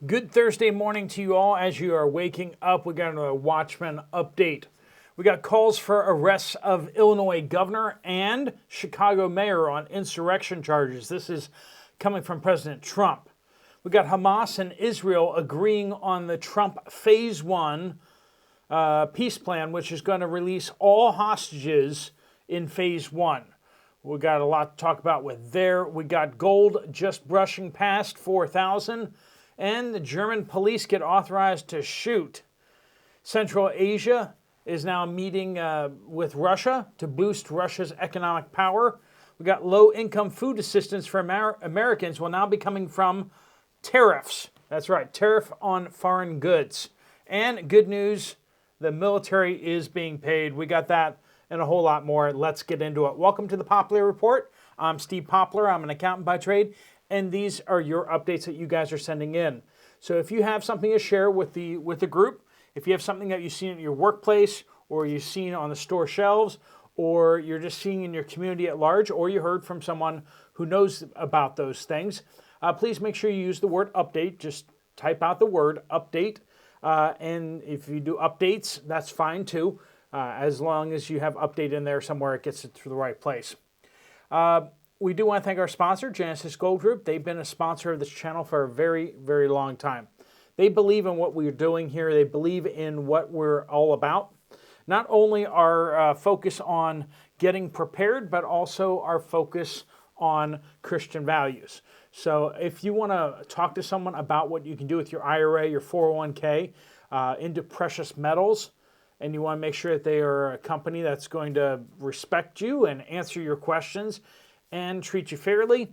Good Thursday morning to you all. As you are waking up, we got another Watchmen update. We got calls for arrests of Illinois governor and Chicago mayor on insurrection charges. This is coming from President Trump. We got Hamas and Israel agreeing on the Trump Phase 1 peace plan, which is going to release all hostages in Phase 1. We got a lot to talk about with there. We got gold just brushing past 4,000. And the German police get authorized to shoot. Central Asia is now meeting with Russia to boost Russia's economic power. We got low-income food assistance for Americans will now be coming from tariffs. That's right, tariff on foreign goods. And good news, the military is being paid. We got that and a whole lot more. Let's get into it. Welcome to the Poplar Report. I'm Steve Poplar. I'm an accountant by trade. And these are your updates that you guys are sending in. So if you have something to share with the group, if you have something that you've seen at your workplace, or you've seen on the store shelves, or you're just seeing in your community at large, or you heard from someone who knows about those things, please make sure you use the word update. Just type out the word update. And if you do updates, that's fine too. As long as you have update in there somewhere, it gets it to the right place. We do want to thank our sponsor, Genesis Gold Group. They've been a sponsor of this channel for a very, very long time. They believe in what we're doing here. They believe in what we're all about. Not only our focus on getting prepared, but also our focus on Christian values. So if you want to talk to someone about what you can do with your IRA, your 401k, into precious metals, and you want to make sure that they are a company that's going to respect you and answer your questions, and treat you fairly,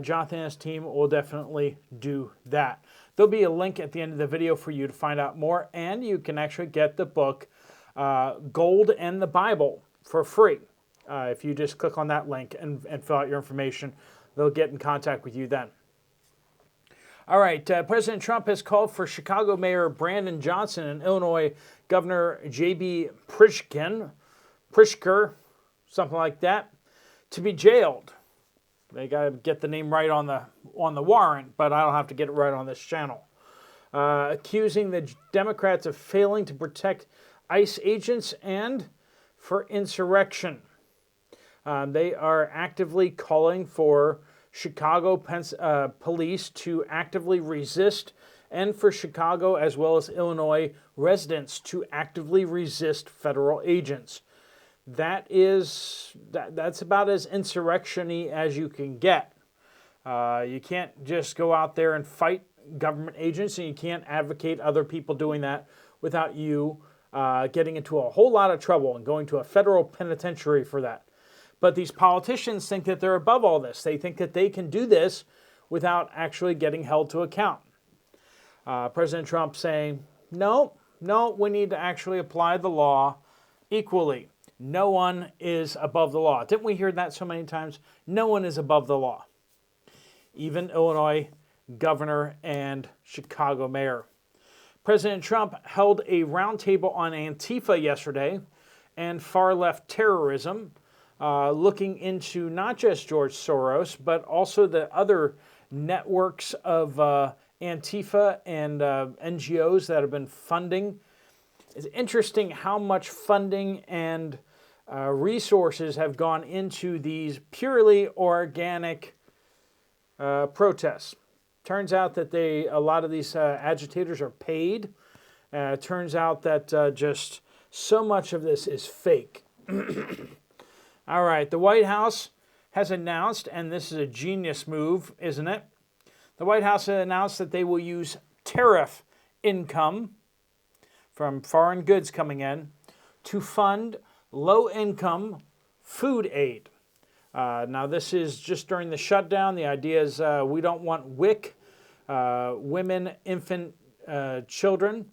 Jonathan and his team will definitely do that. There'll be a link at the end of the video for you to find out more, and you can actually get the book, Gold and the Bible, for free. If you just click on that link and fill out your information, they'll get in contact with you then. All right, President Trump has called for Chicago Mayor Brandon Johnson and Illinois Governor J.B. Pritzker, something like that, to be jailed. They got to get the name right on the warrant, but I don't have to get it right on this channel. Accusing the Democrats of failing to protect ICE agents and for insurrection. They are actively calling for Chicago police to actively resist, and for Chicago as well as Illinois residents to actively resist federal agents. That's about as insurrection-y as you can get. You can't just go out there and fight government agents, and you can't advocate other people doing that without you getting into a whole lot of trouble and going to a federal penitentiary for that. But these politicians think that they're above all this. They think that they can do this without actually getting held to account. President Trump saying, no, we need to actually apply the law equally. No one is above the law. Didn't we hear that so many times? No one is above the law. Even Illinois governor and Chicago mayor. President Trump held a roundtable on Antifa yesterday and far-left terrorism, looking into not just George Soros, but also the other networks of Antifa and NGOs that have been funding. It's interesting how much funding and resources have gone into these purely organic protests. Turns out that a lot of these agitators are paid. Turns out that just so much of this is fake. All right, the White House has announced, and this is a genius move, isn't it? The White House has announced that they will use tariff income from foreign goods coming in to fund low-income food aid. Now, this is just during the shutdown. The idea is we don't want WIC, women, infant, children,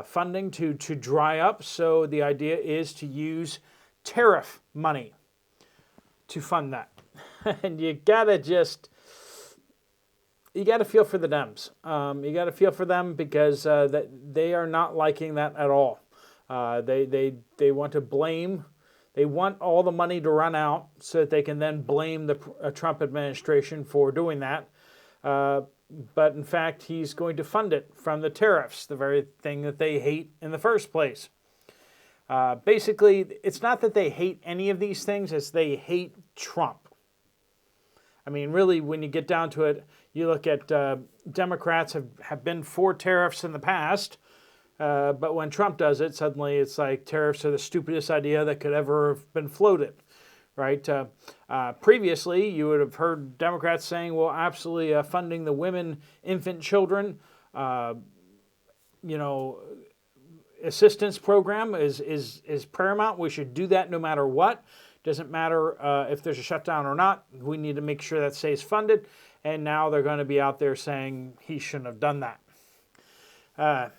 funding to dry up. So the idea is to use tariff money to fund that. And you got to feel for the Dems. You got to feel for them because they are not liking that at all. They want to blame. They want all the money to run out so that they can then blame the Trump administration for doing that. but in fact, he's going to fund it from the tariffs, the very thing that they hate in the first place. Basically, it's not that they hate any of these things, it's they hate Trump. I mean, really, when you get down to it, you look at Democrats have been for tariffs in the past, but when Trump does it, suddenly it's like tariffs are the stupidest idea that could ever have been floated, right? Previously, you would have heard Democrats saying, well, absolutely funding the women, infant children, assistance program is paramount. We should do that no matter what. Doesn't matter if there's a shutdown or not. We need to make sure that stays funded. And now they're going to be out there saying he shouldn't have done that.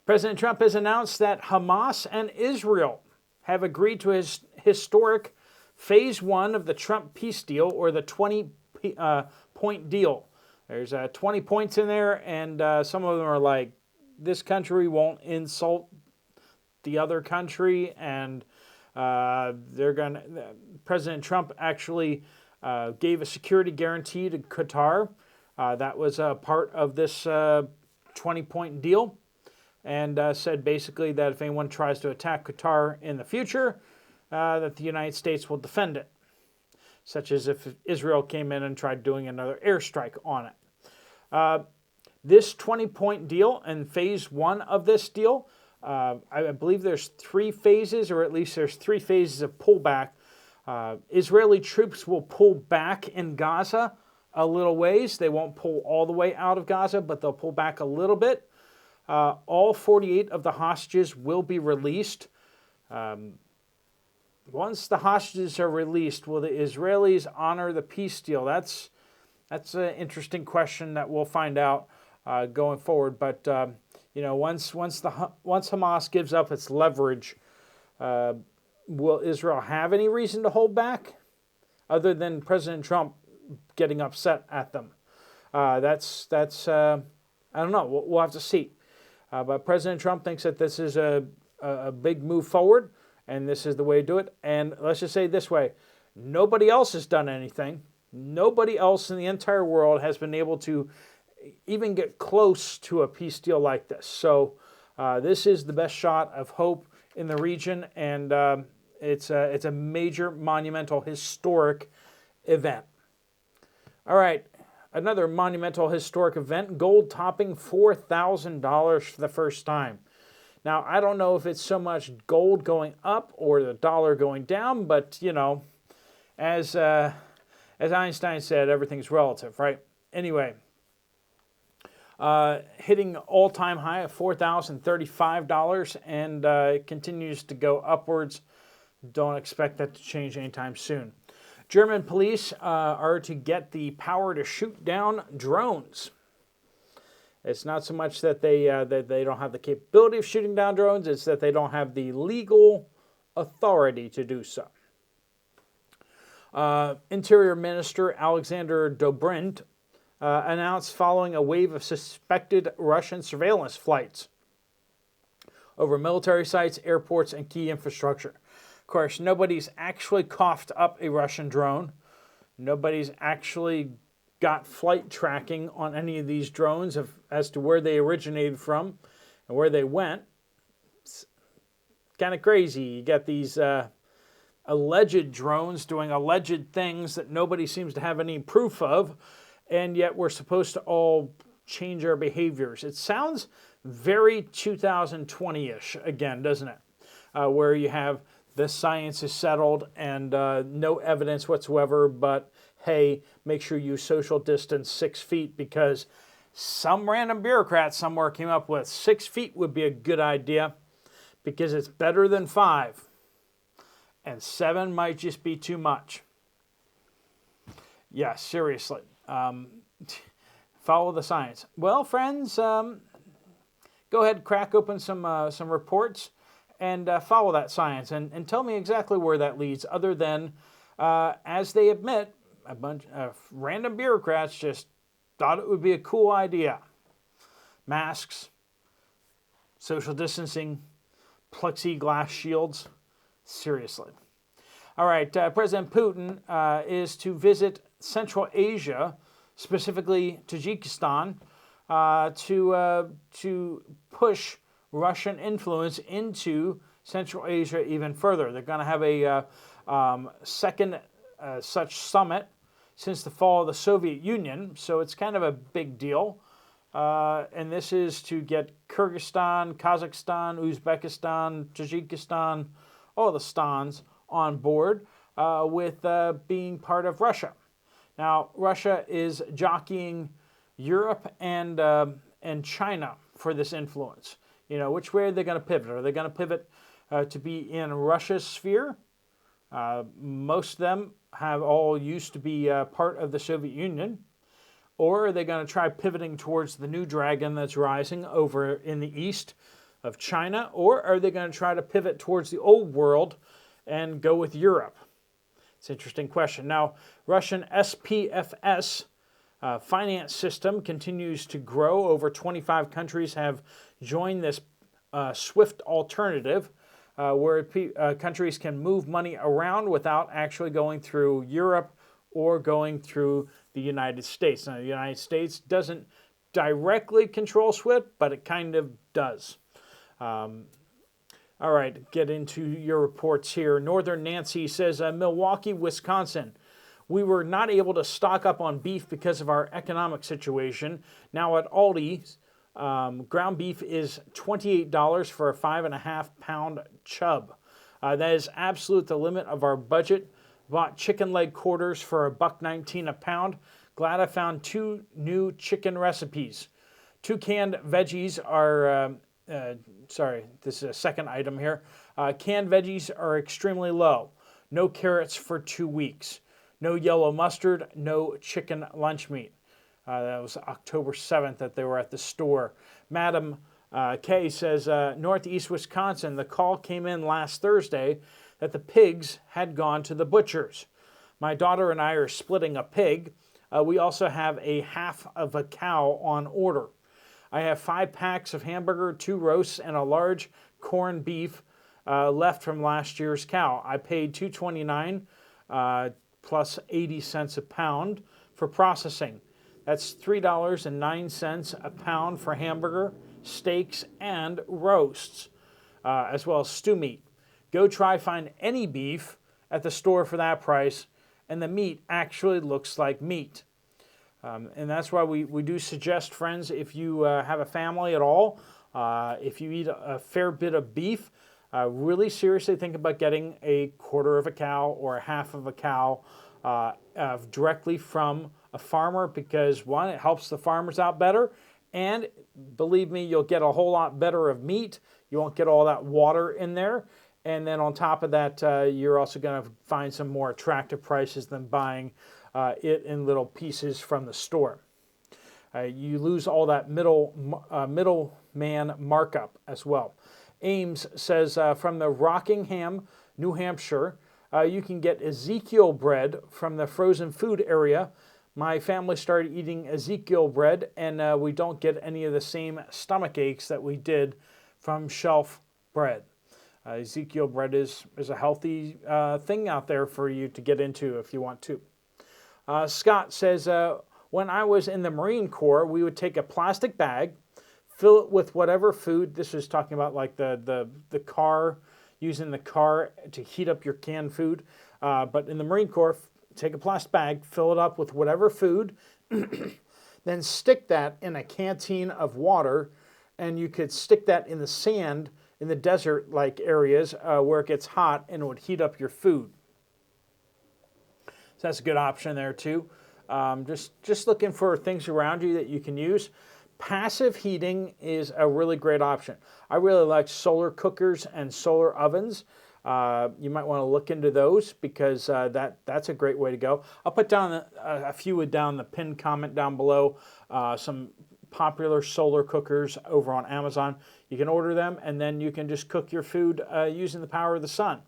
President Trump has announced that Hamas and Israel have agreed to his historic Phase 1 of the Trump peace deal, or the 20-point deal. There's 20 points in there, and some of them are like, this country won't insult the other country, and President Trump actually gave a security guarantee to Qatar. That was a part of this 20-point deal, and said basically that if anyone tries to attack Qatar in the future, that the United States will defend it, such as if Israel came in and tried doing another airstrike on it. This 20-point deal and Phase 1 of this deal, I believe there's 3 phases, or at least there's 3 phases of pullback. Israeli troops will pull back in Gaza a little ways. They won't pull all the way out of Gaza, but they'll pull back a little bit. All 48 of the hostages will be released. Once the hostages are released, will the Israelis honor the peace deal? That's an interesting question that we'll find out going forward. But once Hamas gives up its leverage, will Israel have any reason to hold back, other than President Trump getting upset at them? That's I don't know. We'll have to see. But President Trump thinks that this is a big move forward, and this is the way to do it. And let's just say it this way: nobody else has done anything. Nobody else in the entire world has been able to even get close to a peace deal like this. So this is the best shot of hope in the region, and it's a major, monumental, historic event. All right, another monumental, historic event: gold topping $4,000 for the first time. Now, I don't know if it's so much gold going up or the dollar going down, but as Einstein said, everything's relative, right? Anyway, hitting all-time high of $4,035, and it continues to go upwards. Don't expect that to change anytime soon. German police are to get the power to shoot down drones. It's not so much that they don't have the capability of shooting down drones, it's that they don't have the legal authority to do so. Interior Minister Alexander Dobrindt announced following a wave of suspected Russian surveillance flights over military sites, airports, and key infrastructure. Of course, nobody's actually coughed up a Russian drone. Nobody's actually got flight tracking on any of these drones as to where they originated from and where they went. It's kind of crazy. You got these alleged drones doing alleged things that nobody seems to have any proof of, and yet we're supposed to all change our behaviors. It sounds very 2020-ish again, doesn't it? Where you have the science is settled and no evidence whatsoever, but hey, make sure you social distance 6 feet because some random bureaucrat somewhere came up with 6 feet would be a good idea because it's better than 5. And 7 might just be too much. Yeah, seriously. Follow the science. Well, friends, go ahead, crack open some reports and follow that science and tell me exactly where that leads, other than, as they admit, a bunch of random bureaucrats just thought it would be a cool idea. Masks, social distancing, plexiglass shields. Seriously. All right, President Putin is to visit Central Asia specifically Tajikistan, to push Russian influence into Central Asia even further. They're going to have a second such summit since the fall of the Soviet Union, so it's kind of a big deal. And this is to get Kyrgyzstan, Kazakhstan, Uzbekistan, Tajikistan, all the stans on board with being part of Russia. Now, Russia is jockeying Europe and China for this influence. You know, which way are they going to pivot? Are they going to pivot to be in Russia's sphere? Most of them have all used to be part of the Soviet Union. Or are they going to try pivoting towards the new dragon that's rising over in the east of China? Or are they going to try to pivot towards the old world and go with Europe? It's an interesting question. Now, Russian SPFS finance system continues to grow. Over 25 countries have joined this SWIFT alternative where countries can move money around without actually going through Europe or going through the United States. Now, the United States doesn't directly control SWIFT, but it kind of does. All right, get into your reports here. Northern Nancy says, Milwaukee, Wisconsin. We were not able to stock up on beef because of our economic situation. Now at Aldi, ground beef is $28 for a 5.5-pound chub. That is absolute the limit of our budget. Bought chicken leg quarters for $1.19 a pound. Glad I found 2 new chicken recipes. 2 canned veggies are, this is a second item here. Canned veggies are extremely low. No carrots for 2 weeks. No yellow mustard, no chicken lunch meat. That was October 7th that they were at the store. Madam K says, Northeast Wisconsin, the call came in last Thursday that the pigs had gone to the butchers. My daughter and I are splitting a pig. We also have a half of a cow on order. I have 5 packs of hamburger, 2 roasts, and a large corned beef left from last year's cow. I paid $2.29 plus 80 cents a pound for processing. That's $3.09 a pound for hamburger, steaks, and roasts, as well as stew meat. Go try find any beef at the store for that price, and the meat actually looks like meat. And that's why we do suggest, friends, if you have a family at all, if you eat a fair bit of beef, really seriously think about getting a quarter of a cow or a half of a cow directly from a farmer, because one, it helps the farmers out better, and believe me, you'll get a whole lot better of meat. You won't get all that water in there. And then on top of that, you're also going to find some more attractive prices than buying it in little pieces from the store. You lose all that middleman markup as well. Ames says, from the Rockingham, New Hampshire, you can get Ezekiel bread from the frozen food area. My family started eating Ezekiel bread, and we don't get any of the same stomach aches that we did from shelf bread. Ezekiel bread is a healthy thing out there for you to get into if you want to. Scott says, when I was in the Marine Corps, we would take a plastic bag, fill it with whatever food. This was talking about like the car, using the car to heat up your canned food. But in the Marine Corps, take a plastic bag, fill it up with whatever food, then stick that in a canteen of water, and you could stick that in the sand in the desert-like areas where it gets hot, and it would heat up your food. So that's a good option there too. Just looking for things around you that you can use. Passive heating is a really great option. I really like solar cookers and solar ovens. You might want to look into those because that's a great way to go. I'll put down a few down the pinned comment down below. Some popular solar cookers over on Amazon. You can order them, and then you can just cook your food using the power of the sun.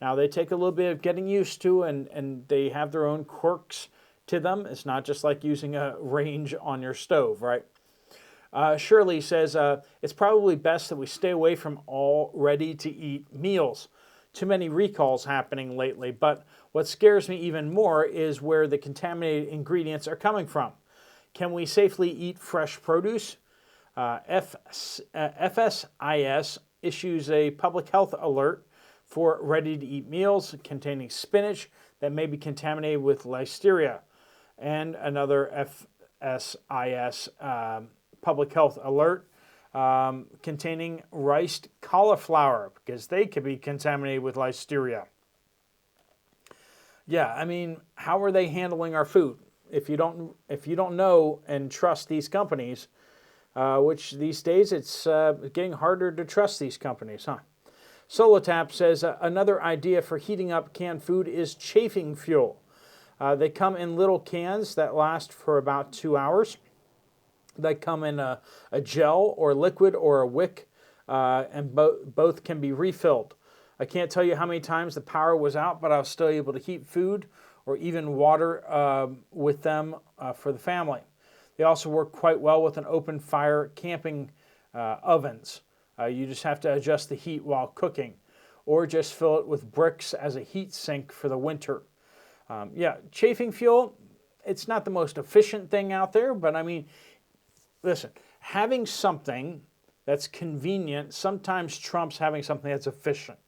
Now, they take a little bit of getting used to, and they have their own quirks to them. It's not just like using a range on your stove, right? Shirley says, it's probably best that we stay away from all ready-to-eat meals. Too many recalls happening lately, but what scares me even more is where the contaminated ingredients are coming from. Can we safely eat fresh produce? FSIS issues a public health alert for ready-to-eat meals containing spinach that may be contaminated with listeria. And another FSIS public health alert containing riced cauliflower, because they could be contaminated with listeria. Yeah, I mean, how are they handling our food? If you don't know and trust these companies, which these days it's getting harder to trust these companies, huh? Solotap says another idea for heating up canned food is chafing fuel. They come in little cans that last for about 2 hours. They come in a gel or liquid or a wick, and both can be refilled. I can't tell you how many times the power was out, but I was still able to heat food or even water with them for the family. They also work quite well with an open fire camping ovens. You just have to adjust the heat while cooking, or just fill it with Brics as a heat sink for the winter. Yeah, chafing fuel, it's not the most efficient thing out there, but I mean, listen, having something that's convenient sometimes trumps having something that's efficient,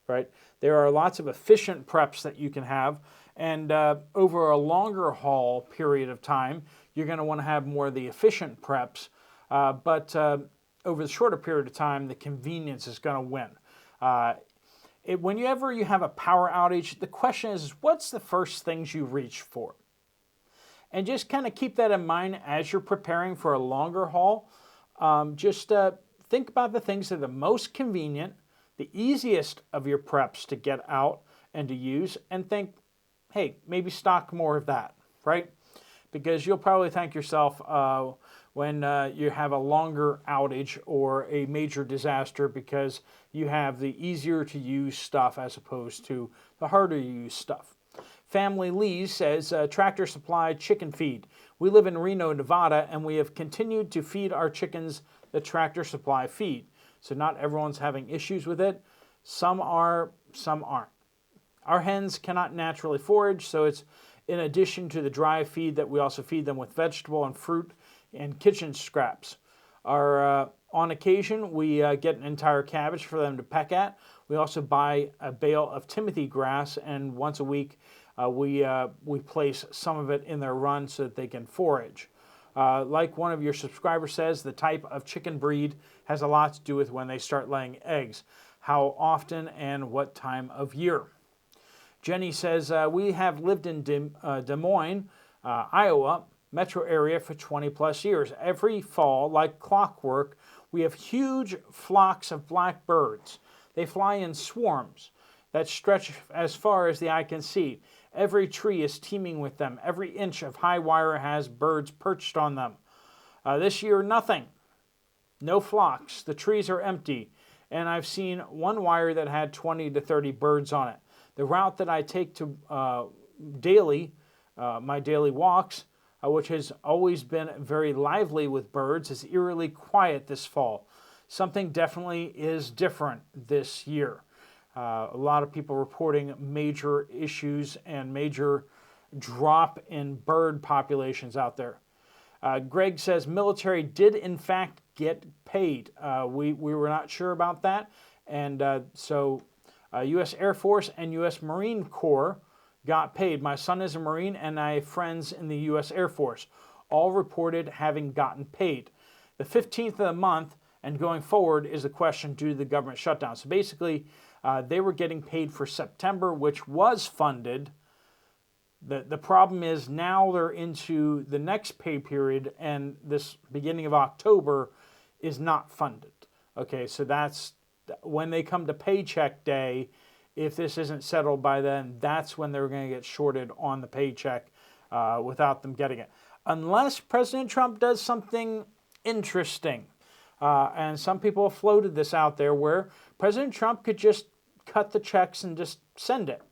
right? There are lots of efficient preps that you can have, and over a longer haul period of time, you're going to want to have more of the efficient preps, but over the shorter period of time, the convenience is going to win. Whenever you have a power outage, the question is, what's the first things you reach for? And just kind of keep that in mind as you're preparing for a longer haul. Just think about the things that are the most convenient, the easiest of your preps to get out and to use, and think, hey, maybe stock more of that, right? Because you'll probably thank yourself when you have a longer outage or a major disaster, because you have the easier to use stuff as opposed to the harder to use stuff. Family Lee says, Tractor Supply chicken feed. We live in Reno, Nevada, and we have continued to feed our chickens the Tractor Supply feed. So not everyone's having issues with it. Some are, some aren't. Our hens cannot naturally forage, so it's in addition to the dry feed that we also feed them with vegetable and fruit and kitchen scraps. On occasion, we get an entire cabbage for them to peck at. We also buy a bale of Timothy grass, and once a week we place some of it in their run so that they can forage. Like one of your subscribers says, the type of chicken breed has a lot to do with when they start laying eggs, how often and what time of year. Jenny says, we have lived in Des Moines, Iowa, metro area for 20 plus years. Every fall, like clockwork, we have huge flocks of black birds. They fly in swarms that stretch as far as the eye can see. Every tree is teeming with them. Every inch of high wire has birds perched on them. This year, nothing. No flocks. The trees are empty. And I've seen one wire that had 20 to 30 birds on it. The route that I take to my daily walks, which has always been very lively with birds, is eerily quiet this fall. Something definitely is different this year. A lot of people reporting major issues and major drop in bird populations out there. Greg says military did in fact get paid. We were not sure about that. And so U.S. Air Force and U.S. Marine Corps got paid. My son is a Marine and I have friends in the U.S. Air Force. All reported having gotten paid. The 15th of the month and going forward is the question due to the government shutdown. So basically, they were getting paid for September, which was funded. The problem is now they're into the next pay period, and this beginning of October is not funded. Okay, so that's when they come to paycheck day. If this isn't settled by then, that's when they're going to get shorted on the paycheck without them getting it. Unless President Trump does something interesting. And some people have floated this out there where President Trump could just cut the checks and just send it.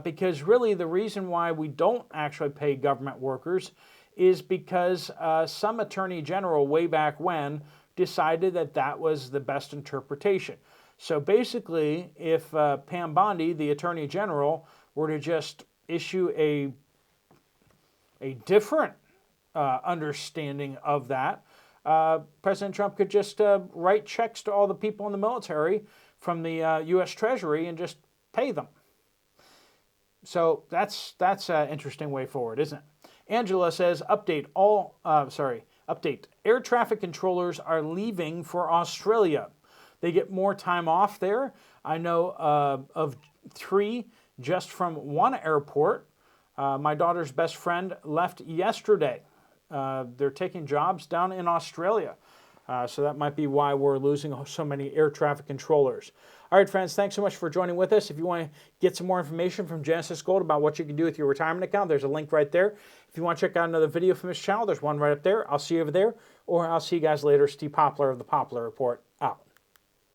Because really the reason why we don't actually pay government workers is because some attorney general way back when decided that that was the best interpretation. So basically, if Pam Bondi, the attorney general, were to just issue a different understanding of that. President Trump could just write checks to all the people in the military from the U.S. Treasury and just pay them. So that's an interesting way forward, isn't it? Angela says, update. Air traffic controllers are leaving for Australia. They get more time off there. I know of 3 just from one airport. My daughter's best friend left yesterday. They're taking jobs down in Australia. So that might be why we're losing so many air traffic controllers. All right, friends, thanks so much for joining with us. If you want to get some more information from Genesis Gold about what you can do with your retirement account, there's a link right there. If you want to check out another video from this channel, there's one right up there. I'll see you over there, or I'll see you guys later. Steve Poplar of the Poplar Report.